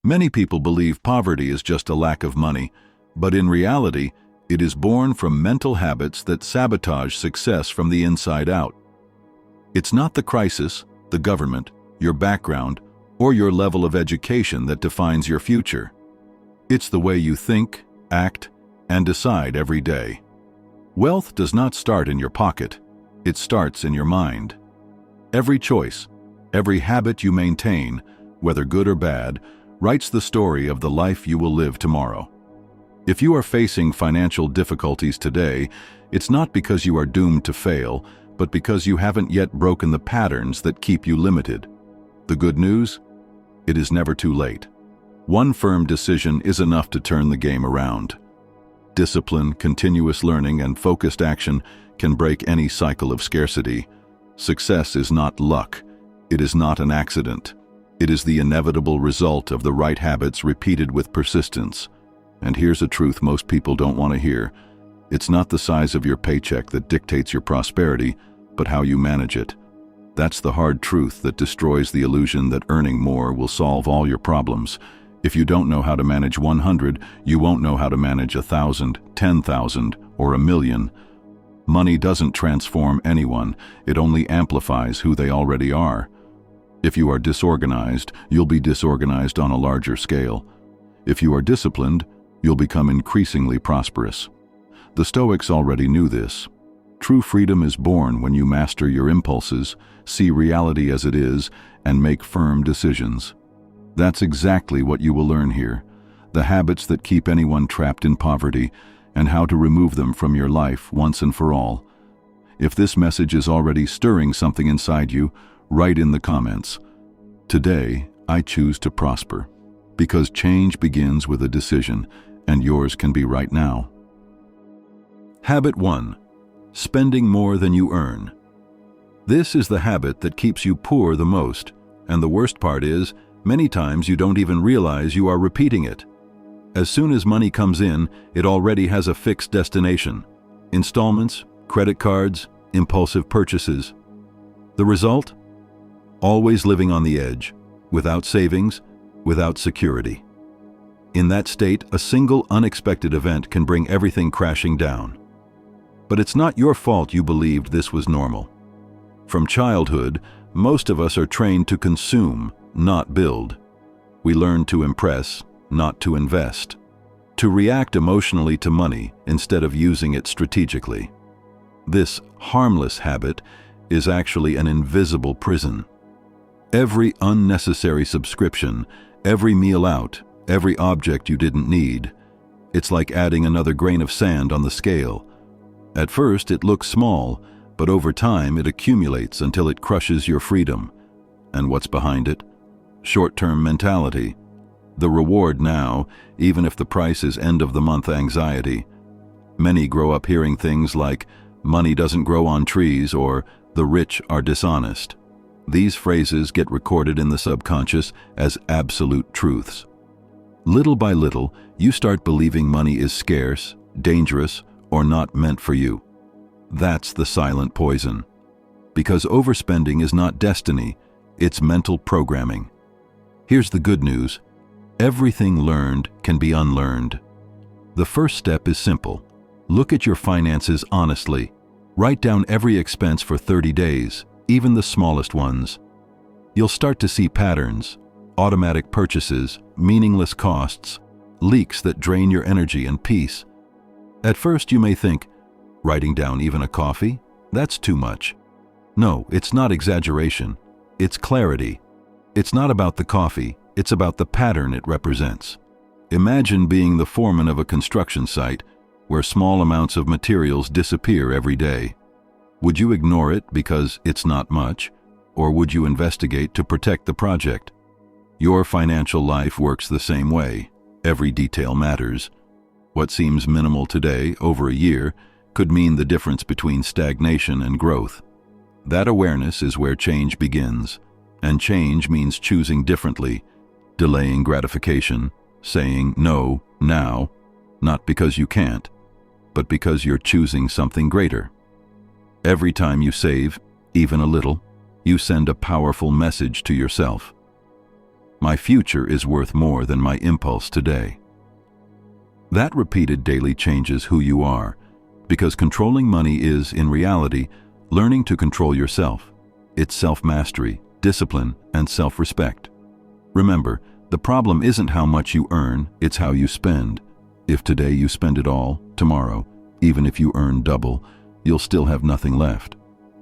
Many people believe poverty is just a lack of money, but in reality, it is born from mental habits that sabotage success from the inside out. It's not the crisis, the government, your background, or your level of education that defines your future. It's the way you think, act, and decide every day. Wealth does not start in your pocket. It starts in your mind. Every choice, every habit you maintain, whether good or bad, writes the story of the life you will live tomorrow. If you are facing financial difficulties today, it's not because you are doomed to fail, but because you haven't yet broken the patterns that keep you limited. The good news? It is never too late. One firm decision is enough to turn the game around. Discipline, continuous learning, and focused action can break any cycle of scarcity. Success is not luck. It is not an accident. It is the inevitable result of the right habits repeated with persistence. And here's a truth most people don't want to hear. It's not the size of your paycheck that dictates your prosperity, but how you manage it. That's the hard truth that destroys the illusion that earning more will solve all your problems. If you don't know how to manage 100, you won't know how to manage 1,000, 10,000, or 1,000,000. Money doesn't transform anyone, it only amplifies who they already are. If you are disorganized, you'll be disorganized on a larger scale. If you are disciplined, you'll become increasingly prosperous. The Stoics already knew this. True freedom is born when you master your impulses, see reality as it is, and make firm decisions. That's exactly what you will learn here, the habits that keep anyone trapped in poverty, and how to remove them from your life once and for all. If this message is already stirring something inside you, write in the comments, "Today, I choose to prosper," because change begins with a decision, and yours can be right now. Habit 1. Spending more than you earn. This is the habit that keeps you poor the most, and the worst part is, many times you don't even realize you are repeating it. As soon as money comes in, it already has a fixed destination. Installments, credit cards, impulsive purchases. The result? Always living on the edge, without savings, without security. In that state, a single unexpected event can bring everything crashing down. But it's not your fault you believed this was normal. From childhood, most of us are trained to consume, not build. We learn to impress, not to invest. To react emotionally to money instead of using it strategically. This harmless habit is actually an invisible prison. Every unnecessary subscription, every meal out, every object you didn't need, it's like adding another grain of sand on the scale. At first it looks small, but over time it accumulates until it crushes your freedom. And what's behind it? Short-term mentality. The reward now, even if the price is end-of-the-month anxiety. Many grow up hearing things like, "Money doesn't grow on trees," or "The rich are dishonest." These phrases get recorded in the subconscious as absolute truths. Little by little, you start believing money is scarce, dangerous, or not meant for you. That's the silent poison. Because overspending is not destiny, it's mental programming. Here's the good news. Everything learned can be unlearned. The first step is simple. Look at your finances honestly. Write down every expense for 30 days, even the smallest ones. You'll start to see patterns, automatic purchases, meaningless costs, leaks that drain your energy and peace. At first you may think, writing down even a coffee? That's too much. No, it's not exaggeration. It's clarity. It's not about the coffee, it's about the pattern it represents. Imagine being the foreman of a construction site where small amounts of materials disappear every day. Would you ignore it because it's not much, or would you investigate to protect the project? Your financial life works the same way. Every detail matters. What seems minimal today, over a year, could mean the difference between stagnation and growth. That awareness is where change begins, and change means choosing differently, delaying gratification, saying no now, not because you can't, but because you're choosing something greater. Every time you save, even a little, you send a powerful message to yourself. My future is worth more than my impulse today. That repeated daily changes who you are, because controlling money is, in reality, learning to control yourself. It's self-mastery, discipline, and self-respect. Remember, the problem isn't how much you earn, it's how you spend. If today you spend it all, tomorrow, even if you earn double, you'll still have nothing left.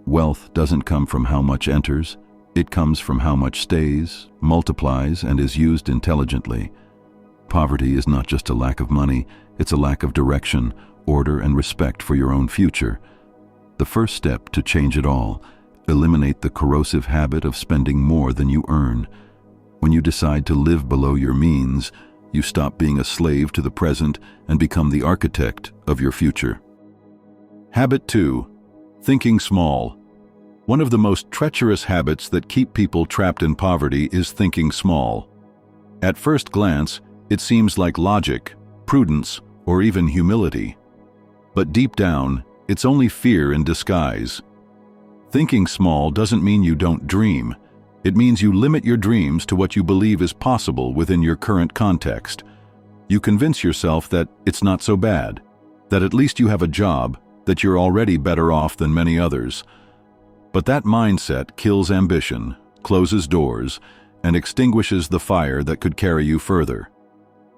Wealth doesn't come from how much enters, it comes from how much stays, multiplies, and is used intelligently. Poverty is not just a lack of money, it's a lack of direction, order, and respect for your own future. The first step to change it all: eliminate the corrosive habit of spending more than you earn. When you decide to live below your means, you stop being a slave to the present and become the architect of your future. Habit 2. Thinking small. One of the most treacherous habits that keep people trapped in poverty is thinking small. At first glance, it seems like logic, prudence, or even humility. But deep down, it's only fear in disguise. Thinking small doesn't mean you don't dream. It means you limit your dreams to what you believe is possible within your current context. You convince yourself that it's not so bad, that at least you have a job, that you're already better off than many others. But that mindset kills ambition, closes doors, and extinguishes the fire that could carry you further.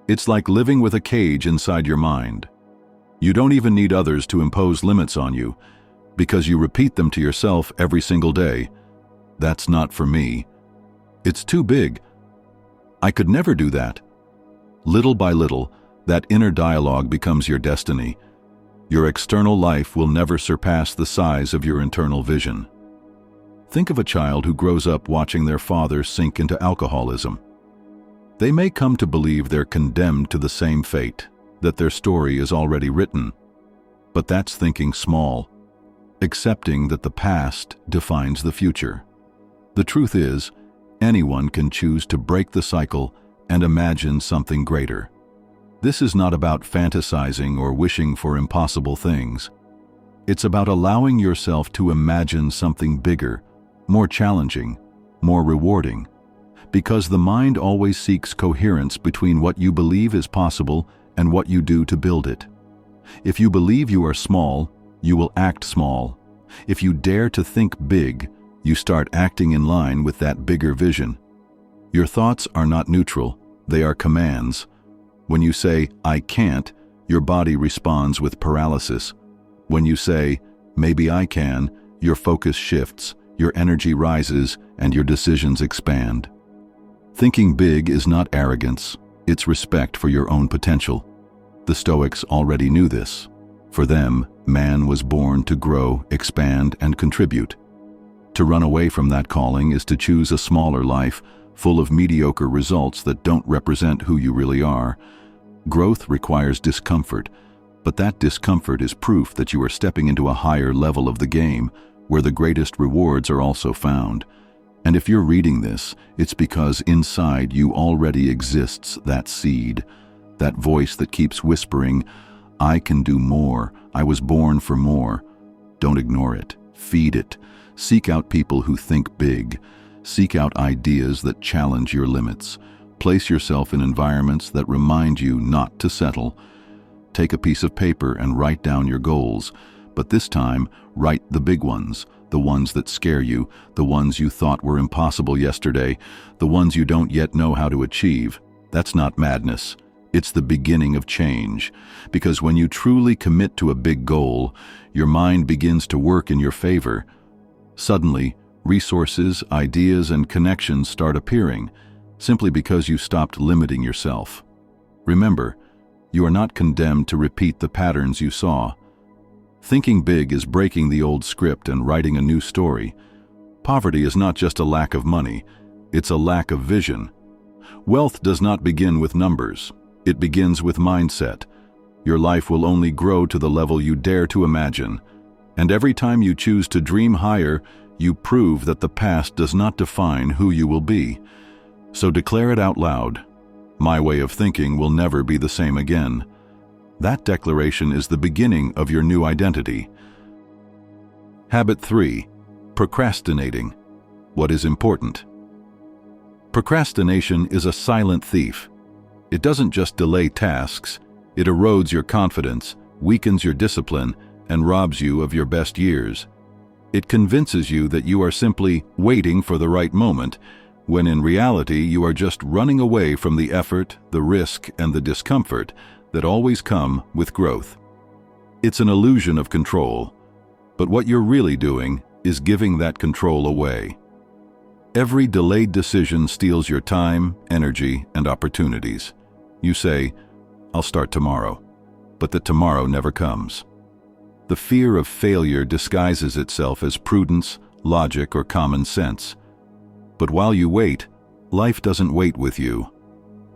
It's like living with a cage inside your mind. You don't even need others to impose limits on you, because you repeat them to yourself every single day. That's not for me. It's too big. I could never do that. Little by little, that inner dialogue becomes your destiny. Your external life will never surpass the size of your internal vision. Think of a child who grows up watching their father sink into alcoholism. They may come to believe they're condemned to the same fate, that their story is already written. But that's thinking small, accepting that the past defines the future. The truth is, anyone can choose to break the cycle and imagine something greater. This is not about fantasizing or wishing for impossible things. It's about allowing yourself to imagine something bigger, more challenging, more rewarding. Because the mind always seeks coherence between what you believe is possible and what you do to build it. If you believe you are small, you will act small. If you dare to think big, you start acting in line with that bigger vision. Your thoughts are not neutral, they are commands. When you say, "I can't," your body responds with paralysis. When you say, "Maybe I can," your focus shifts, your energy rises, and your decisions expand. Thinking big is not arrogance, it's respect for your own potential. The Stoics already knew this. For them, man was born to grow, expand, and contribute. To run away from that calling is to choose a smaller life, full of mediocre results that don't represent who you really are. Growth requires discomfort, but that discomfort is proof that you are stepping into a higher level of the game, where the greatest rewards are also found. And if you're reading this, it's because inside you already exists that seed, that voice that keeps whispering, "I can do more, I was born for more." Don't ignore it, feed it. Seek out people who think big. Seek out ideas that challenge your limits. Place yourself in environments that remind you not to settle. Take a piece of paper and write down your goals, but this time, write the big ones, the ones that scare you, the ones you thought were impossible yesterday, the ones you don't yet know how to achieve. That's not madness. It's the beginning of change, because when you truly commit to a big goal, your mind begins to work in your favor. Suddenly, resources, ideas, and connections start appearing, simply because you stopped limiting yourself. Remember, you are not condemned to repeat the patterns you saw. Thinking big is breaking the old script and writing a new story. Poverty is not just a lack of money, it's a lack of vision. Wealth does not begin with numbers, it begins with mindset. Your life will only grow to the level you dare to imagine. And every time you choose to dream higher, you prove that the past does not define who you will be. So declare it out loud. My way of thinking will never be the same again. That declaration is the beginning of your new identity. Habit 3. Procrastinating. What is important? Procrastination is a silent thief. It doesn't just delay tasks, it erodes your confidence, weakens your discipline, and robs you of your best years. It convinces you that you are simply waiting for the right moment, when in reality you are just running away from the effort, the risk, and the discomfort that always come with growth. It's an illusion of control, but what you're really doing is giving that control away. Every delayed decision steals your time, energy, and opportunities. You say, "I'll start tomorrow," but the tomorrow never comes. The fear of failure disguises itself as prudence, logic, or common sense. But while you wait, life doesn't wait with you.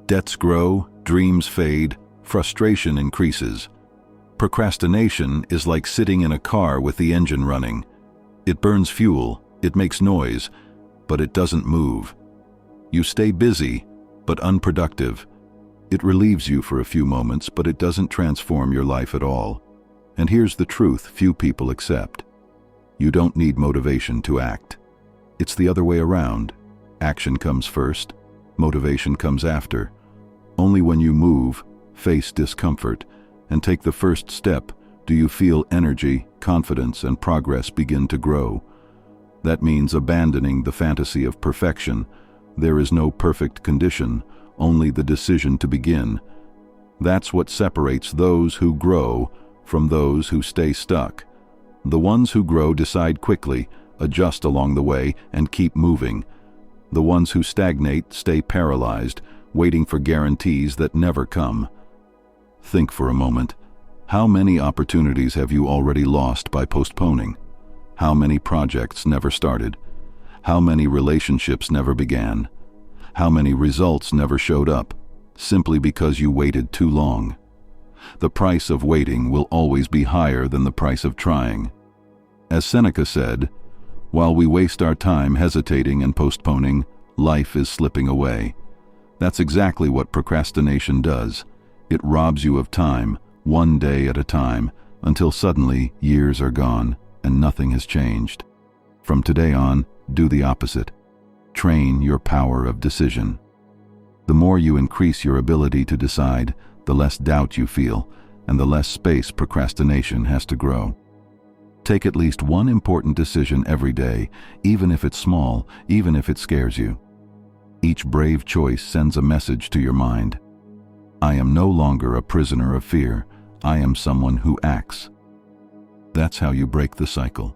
Debts grow, dreams fade, frustration increases. Procrastination is like sitting in a car with the engine running. It burns fuel, it makes noise, but it doesn't move. You stay busy, but unproductive. It relieves you for a few moments, but it doesn't transform your life at all. And here's the truth few people accept. You don't need motivation to act. It's the other way around. Action comes first, motivation comes after. Only when you move, face discomfort, and take the first step do you feel energy, confidence, and progress begin to grow. That means abandoning the fantasy of perfection. There is no perfect condition, only the decision to begin. That's what separates those who grow from those who stay stuck. The ones who grow decide quickly, adjust along the way, and keep moving. The ones who stagnate stay paralyzed, waiting for guarantees that never come. Think for a moment. How many opportunities have you already lost by postponing? How many projects never started? How many relationships never began? How many results never showed up, simply because you waited too long? The price of waiting will always be higher than the price of trying. As Seneca said, while we waste our time hesitating and postponing, life is slipping away. That's exactly what procrastination does. It robs you of time, one day at a time, until suddenly years are gone and nothing has changed. From today on, do the opposite. Train your power of decision. The more you increase your ability to decide, the less doubt you feel, and the less space procrastination has to grow. Take at least one important decision every day, even if it's small, even if it scares you. Each brave choice sends a message to your mind. I am no longer a prisoner of fear. I am someone who acts. That's how you break the cycle.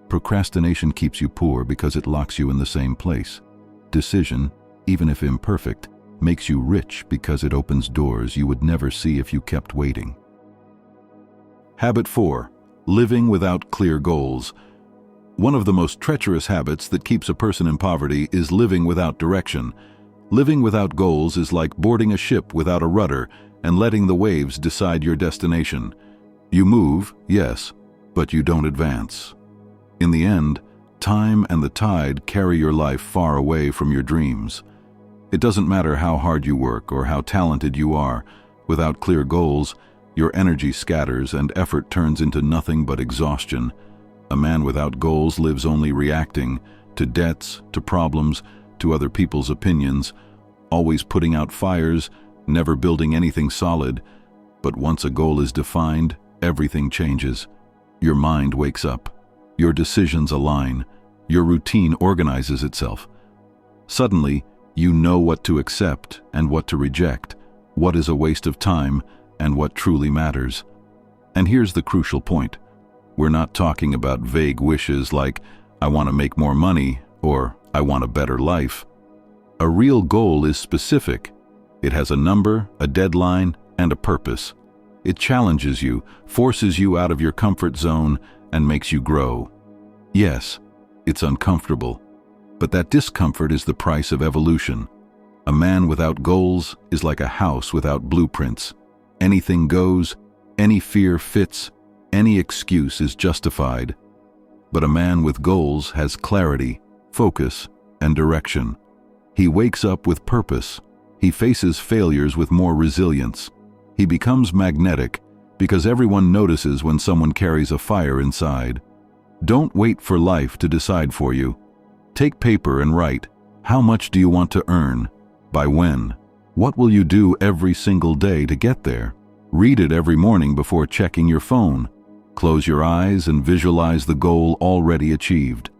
Procrastination keeps you poor because it locks you in the same place. Decision, even if imperfect, makes you rich because it opens doors you would never see if you kept waiting. Habit 4. Living without clear goals. One of the most treacherous habits that keeps a person in poverty is living without direction. Living without goals is like boarding a ship without a rudder and letting the waves decide your destination. You move, yes, but you don't advance. In the end, time and the tide carry your life far away from your dreams. It doesn't matter how hard you work or how talented you are. Without clear goals, your energy scatters and effort turns into nothing but exhaustion. A man without goals lives only reacting to debts, to problems, to other people's opinions, always putting out fires, never building anything solid. But once a goal is defined, everything changes. Your mind wakes up. Your decisions align. Your routine organizes itself. Suddenly, you know what to accept and what to reject, what is a waste of time and what truly matters. And here's the crucial point. We're not talking about vague wishes like, I want to make more money or I want a better life. A real goal is specific. It has a number, a deadline, and a purpose. It challenges you, forces you out of your comfort zone, and makes you grow. Yes, it's uncomfortable, but that discomfort is the price of evolution. A man without goals is like a house without blueprints. Anything goes, any fear fits, any excuse is justified. But a man with goals has clarity, focus, and direction. He wakes up with purpose. He faces failures with more resilience. He becomes magnetic because everyone notices when someone carries a fire inside. Don't wait for life to decide for you. Take paper and write, How much do you want to earn? By when? What will you do every single day to get there? Read it every morning before checking your phone. Close your eyes and visualize the goal already achieved.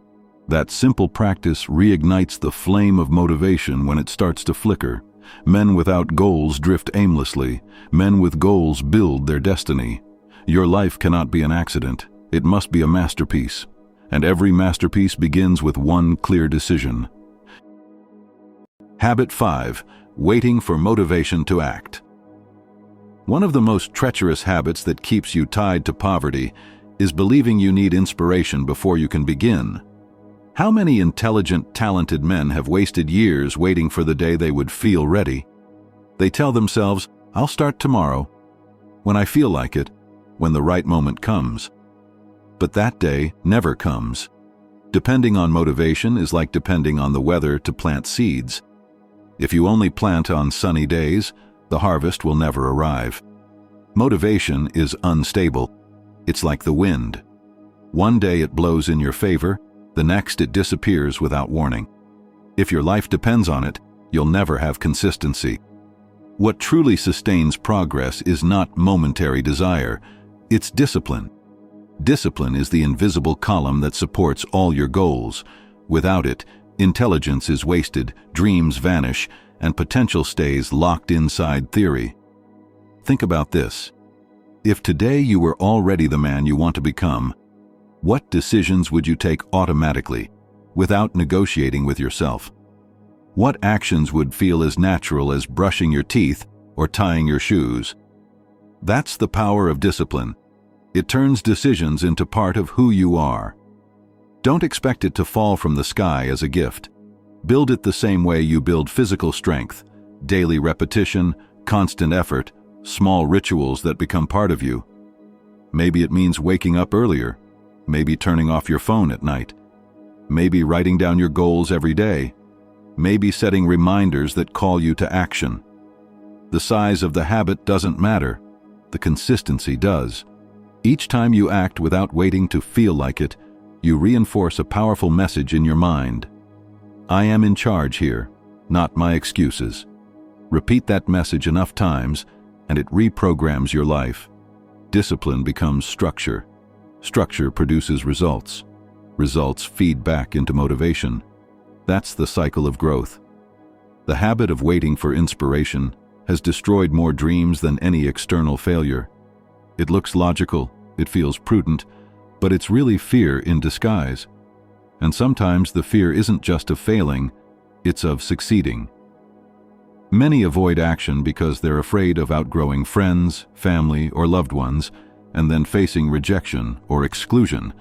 That simple practice reignites the flame of motivation when it starts to flicker. Men without goals drift aimlessly. Men with goals build their destiny. Your life cannot be an accident. It must be a masterpiece. And every masterpiece begins with one clear decision. Habit 5. Waiting for motivation to act. One of the most treacherous habits that keeps you tied to poverty is believing you need inspiration before you can begin. How many intelligent, talented men have wasted years waiting for the day they would feel ready? They tell themselves, "I'll start tomorrow, when I feel like it, when the right moment comes." But that day never comes. Depending on motivation is like depending on the weather to plant seeds. If you only plant on sunny days, the harvest will never arrive. Motivation is unstable. It's like the wind. One day it blows in your favor, the next it disappears without warning. If your life depends on it, you'll never have consistency. What truly sustains progress is not momentary desire, it's discipline. Discipline is the invisible column that supports all your goals. Without it, intelligence is wasted, dreams vanish, and potential stays locked inside theory. Think about this. If today you were already the man you want to become, what decisions would you take automatically, without negotiating with yourself? What actions would feel as natural as brushing your teeth or tying your shoes? That's the power of discipline. It turns decisions into part of who you are. Don't expect it to fall from the sky as a gift. Build it the same way you build physical strength: daily repetition, constant effort, small rituals that become part of you. Maybe it means waking up earlier. Maybe turning off your phone at night. Maybe writing down your goals every day. Maybe setting reminders that call you to action. The size of the habit doesn't matter. The consistency does. Each time you act without waiting to feel like it, you reinforce a powerful message in your mind. I am in charge here, not my excuses. Repeat that message enough times, and it reprograms your life. Discipline becomes structure. Structure produces results. Results feed back into motivation. That's the cycle of growth. The habit of waiting for inspiration has destroyed more dreams than any external failure. It looks logical, it feels prudent, but it's really fear in disguise. And sometimes the fear isn't just of failing, it's of succeeding. Many avoid action because they're afraid of outgrowing friends, family, or loved ones, and then facing rejection or exclusion.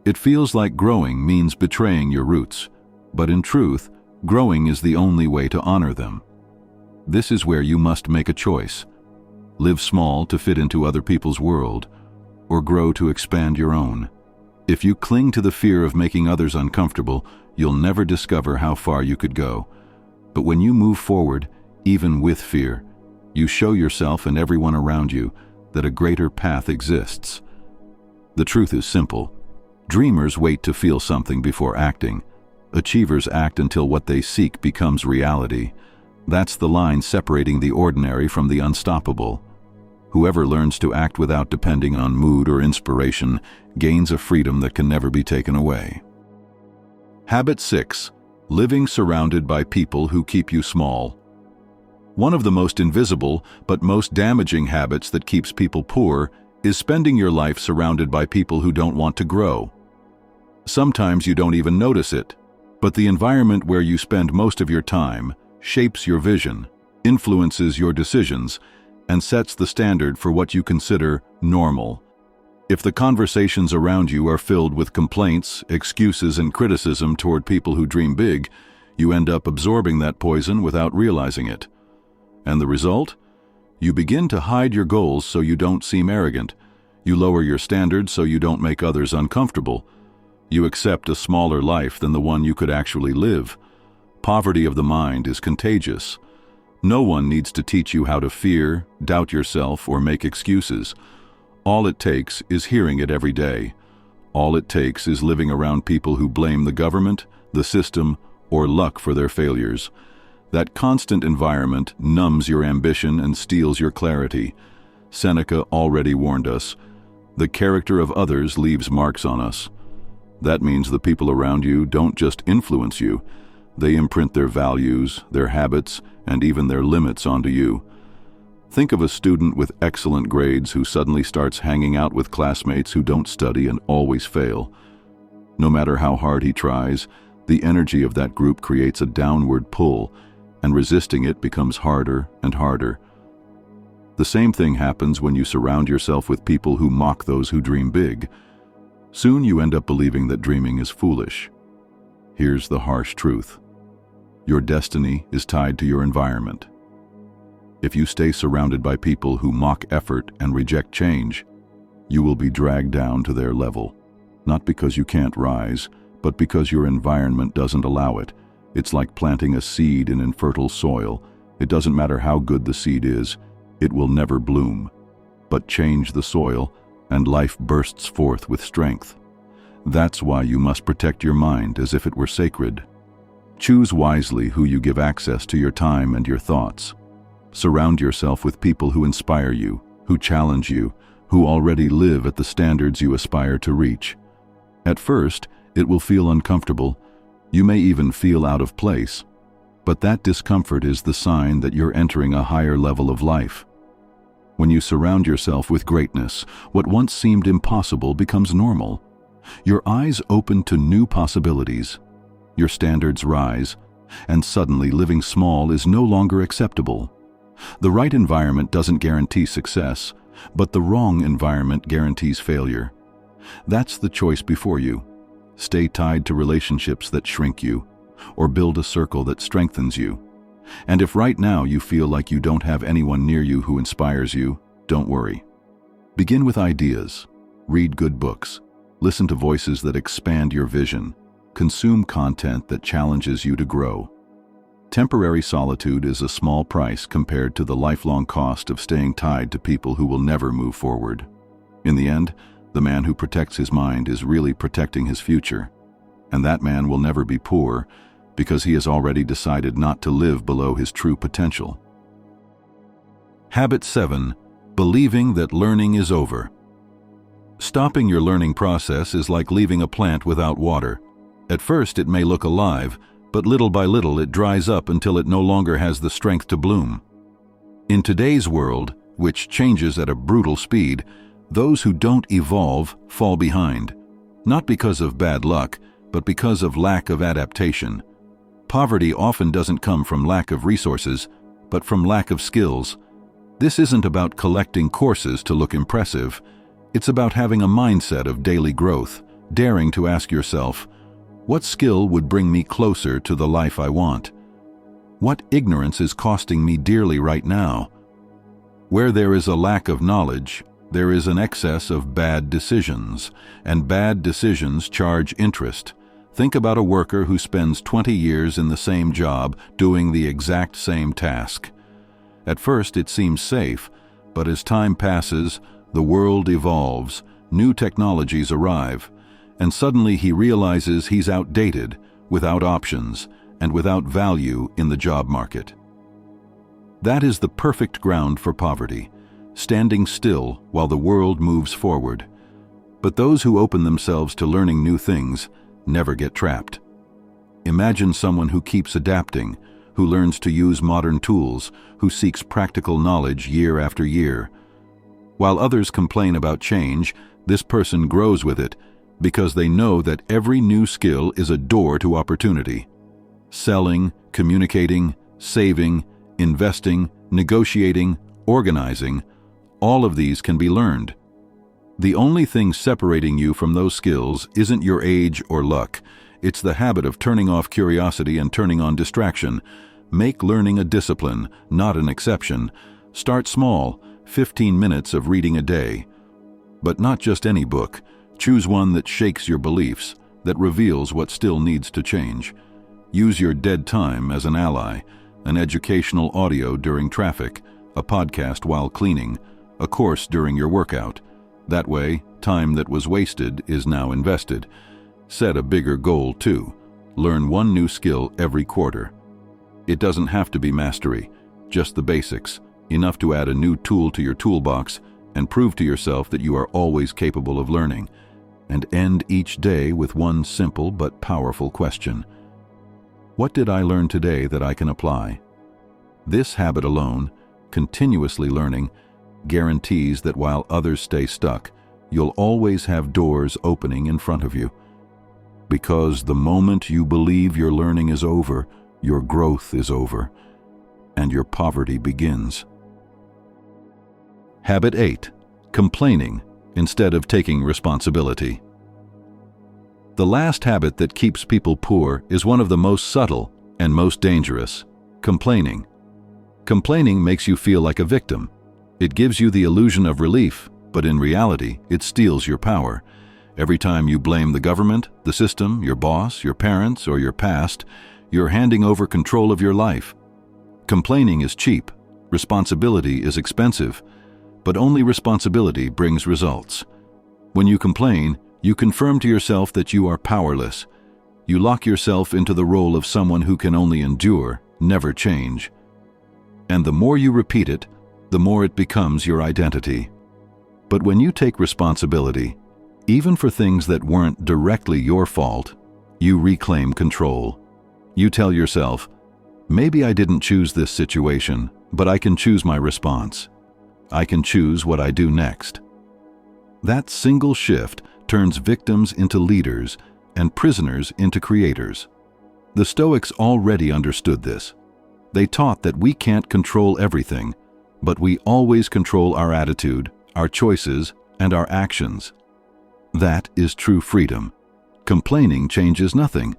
It feels like growing means betraying your roots, but in truth, growing is the only way to honor them. This is where you must make a choice. Live small to fit into other people's world, or grow to expand your own. If you cling to the fear of making others uncomfortable, you'll never discover how far you could go. But when you move forward, even with fear, you show yourself and everyone around you that a greater path exists. The truth is simple. Dreamers wait to feel something before acting. Achievers act until what they seek becomes reality. That's the line separating the ordinary from the unstoppable. Whoever learns to act without depending on mood or inspiration gains a freedom that can never be taken away. Habit 6. Living surrounded by people who keep you small. One of the most invisible but most damaging habits that keeps people poor is spending your life surrounded by people who don't want to grow. Sometimes you don't even notice it, but the environment where you spend most of your time shapes your vision, influences your decisions, and sets the standard for what you consider normal. If the conversations around you are filled with complaints, excuses, and criticism toward people who dream big, you end up absorbing that poison without realizing it. And the result? You begin to hide your goals so you don't seem arrogant. You lower your standards so you don't make others uncomfortable. You accept a smaller life than the one you could actually live. Poverty of the mind is contagious. No one needs to teach you how to fear, doubt yourself, or make excuses. All it takes is hearing it every day. All it takes is living around people who blame the government, the system, or luck for their failures. That constant environment numbs your ambition and steals your clarity. Seneca already warned us, "The character of others leaves marks on us." That means the people around you don't just influence you, they imprint their values, their habits, and even their limits onto you. Think of a student with excellent grades who suddenly starts hanging out with classmates who don't study and always fail. No matter how hard he tries, the energy of that group creates a downward pull, and resisting it becomes harder and harder. The same thing happens when you surround yourself with people who mock those who dream big. Soon you end up believing that dreaming is foolish. Here's the harsh truth. Your destiny is tied to your environment. If you stay surrounded by people who mock effort and reject change, you will be dragged down to their level. Not because you can't rise, but because your environment doesn't allow it. It's like planting a seed in infertile soil. It doesn't matter how good the seed is, it will never bloom. But change the soil, and life bursts forth with strength. That's why you must protect your mind as if it were sacred. Choose wisely who you give access to your time and your thoughts. Surround yourself with people who inspire you, who challenge you, who already live at the standards you aspire to reach. At first, it will feel uncomfortable. You may even feel out of place. But that discomfort is the sign that you're entering a higher level of life. When you surround yourself with greatness, what once seemed impossible becomes normal. Your eyes open to new possibilities. Your standards rise, and suddenly living small is no longer acceptable. The right environment doesn't guarantee success, but the wrong environment guarantees failure. That's the choice before you. Stay tied to relationships that shrink you, or build a circle that strengthens you. And if right now you feel like you don't have anyone near you who inspires you, don't worry. Begin with ideas. Read good books. Listen to voices that expand your vision. Consume content that challenges you to grow. Temporary solitude is a small price compared to the lifelong cost of staying tied to people who will never move forward. In the end, the man who protects his mind is really protecting his future. And that man will never be poor because he has already decided not to live below his true potential. Habit 7. Believing that learning is over. Stopping your learning process is like leaving a plant without water. At first it may look alive, but little by little it dries up until it no longer has the strength to bloom. In today's world, which changes at a brutal speed, those who don't evolve fall behind, not because of bad luck, but because of lack of adaptation. Poverty often doesn't come from lack of resources, but from lack of skills. This isn't about collecting courses to look impressive. It's about having a mindset of daily growth, daring to ask yourself, what skill would bring me closer to the life I want? What ignorance is costing me dearly right now? Where there is a lack of knowledge, there is an excess of bad decisions, and bad decisions charge interest. Think about a worker who spends 20 years in the same job doing the exact same task. At first it seems safe, but as time passes, the world evolves, new technologies arrive, and suddenly he realizes he's outdated, without options, and without value in the job market. That is the perfect ground for poverty, standing still while the world moves forward. But those who open themselves to learning new things never get trapped. Imagine someone who keeps adapting, who learns to use modern tools, who seeks practical knowledge year after year. While others complain about change, this person grows with it, because they know that every new skill is a door to opportunity. Selling, communicating, saving, investing, negotiating, organizing, all of these can be learned. The only thing separating you from those skills isn't your age or luck. It's the habit of turning off curiosity and turning on distraction. Make learning a discipline, not an exception. Start small, 15 minutes of reading a day. But not just any book. Choose one that shakes your beliefs, that reveals what still needs to change. Use your dead time as an ally, an educational audio during traffic, a podcast while cleaning, a course during your workout. That way, time that was wasted is now invested. Set a bigger goal too. Learn one new skill every quarter. It doesn't have to be mastery, just the basics, enough to add a new tool to your toolbox and prove to yourself that you are always capable of learning. And end each day with one simple but powerful question. What did I learn today that I can apply? This habit alone, continuously learning, guarantees that while others stay stuck, you'll always have doors opening in front of you. Because the moment you believe your learning is over, your growth is over, and your poverty begins. Habit 8. Complaining instead of taking responsibility. The last habit that keeps people poor is one of the most subtle and most dangerous: complaining. Complaining makes you feel like a victim. It gives you the illusion of relief, but in reality, it steals your power. Every time you blame the government, the system, your boss, your parents, or your past, you're handing over control of your life. Complaining is cheap. Responsibility is expensive. But only responsibility brings results. When you complain, you confirm to yourself that you are powerless. You lock yourself into the role of someone who can only endure, never change. And the more you repeat it, the more it becomes your identity. But when you take responsibility, even for things that weren't directly your fault, you reclaim control. You tell yourself, maybe I didn't choose this situation, but I can choose my response. I can choose what I do next. That single shift turns victims into leaders and prisoners into creators. The Stoics already understood this. They taught that we can't control everything, but we always control our attitude, our choices, and our actions. That is true freedom. Complaining changes nothing.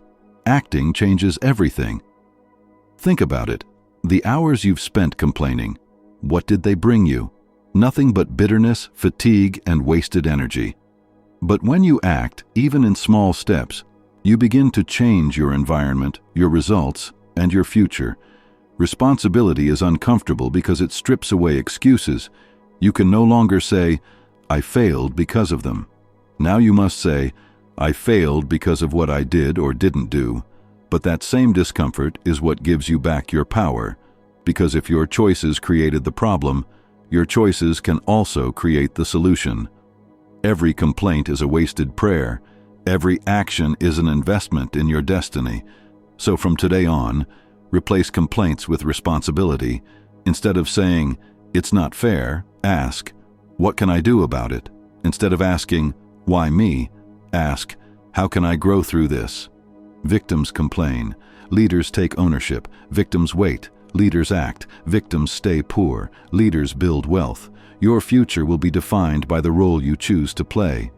Acting changes everything. Think about it. The hours you've spent complaining, what did they bring you? Nothing but bitterness, fatigue, and wasted energy. But when you act, even in small steps, you begin to change your environment, your results, and your future. Responsibility is uncomfortable because it strips away excuses. You can no longer say, I failed because of them. Now you must say, I failed because of what I did or didn't do. But that same discomfort is what gives you back your power. Because if your choices created the problem, your choices can also create the solution. Every complaint is a wasted prayer. Every action is an investment in your destiny. So from today on, replace complaints with responsibility. Instead of saying, it's not fair, ask, what can I do about it? Instead of asking, why me? Ask, how can I grow through this? Victims complain. Leaders take ownership. Victims wait. Leaders act. Victims stay poor. Leaders build wealth. Your future will be defined by the role you choose to play.